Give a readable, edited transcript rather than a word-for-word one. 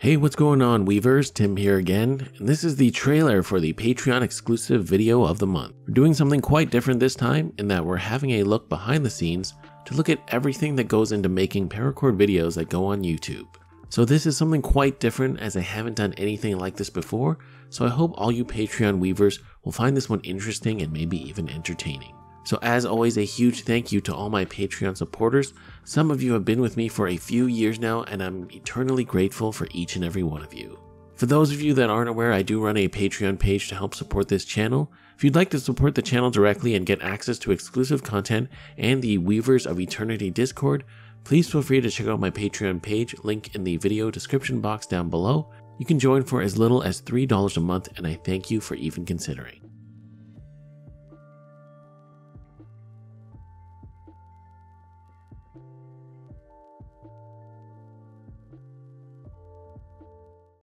Hey, what's going on, Weavers? Tim here again, and this is the trailer for the Patreon exclusive video of the month. We're doing something quite different this time in that we're having a look behind the scenes to look at everything that goes into making Paracord videos that go on YouTube. So this is something quite different as I haven't done anything like this before, so I hope all you Patreon Weavers will find this one interesting and maybe even entertaining. So as always, a huge thank you to all my Patreon supporters. Some of you have been with me for a few years now, and I'm eternally grateful for each and every one of you. For those of you that aren't aware, I do run a Patreon page to help support this channel. If you'd like to support the channel directly and get access to exclusive content and the Weavers of Eternity Discord, please feel free to check out my Patreon page, link in the video description box down below. You can join for as little as $3 a month, and I thank you for even considering.